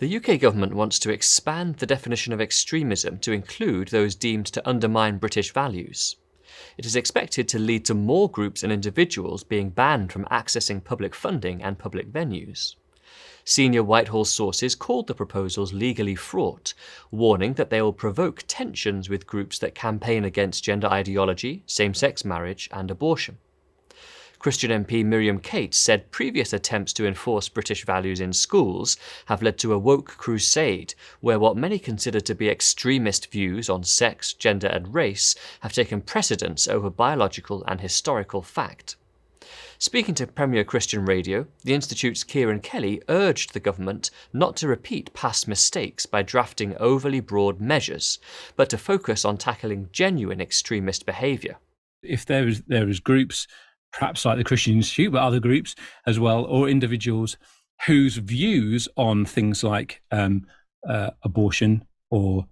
The UK government wants to expand the definition of extremism to include those deemed to undermine British values. It is expected to lead to more groups and individuals being banned from accessing public funding and public venues. Senior Whitehall sources called the proposals legally fraught, warning that they will provoke tensions with groups that campaign against gender ideology, same-sex marriage, and abortion. Christian MP Miriam Cates said previous attempts to enforce British values in schools have led to a woke crusade, where what many consider to be extremist views on sex, gender and race have taken precedence over biological and historical fact. Speaking to Premier Christian Radio, the Institute's Kieran Kelly urged the government not to repeat past mistakes by drafting overly broad measures, but to focus on tackling genuine extremist behaviour. If there is groups, perhaps like the Christian Institute, but other groups as well, or individuals whose views on things like abortion or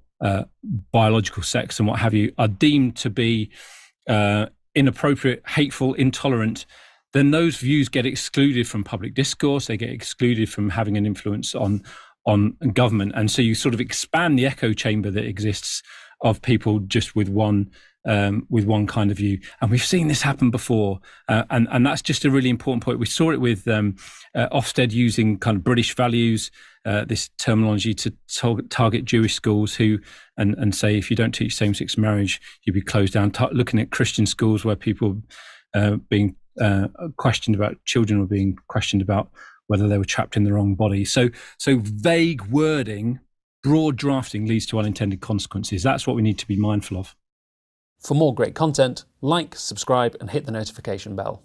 biological sex and what have you are deemed to be inappropriate, hateful, intolerant, then those views get excluded from public discourse. They get excluded from having an influence on government. And so you sort of expand the echo chamber that exists of people just with one kind of view. And we've seen this happen before. And that's just a really important point. We saw it with Ofsted using kind of British values, this terminology to target Jewish schools who, and say, if you don't teach same-sex marriage, you'll be closed down. Looking at Christian schools where people being questioned about, children were being questioned about whether they were trapped in the wrong body. So vague wording, broad drafting leads to unintended consequences. That's what we need to be mindful of. For more great content, like, subscribe and hit the notification bell.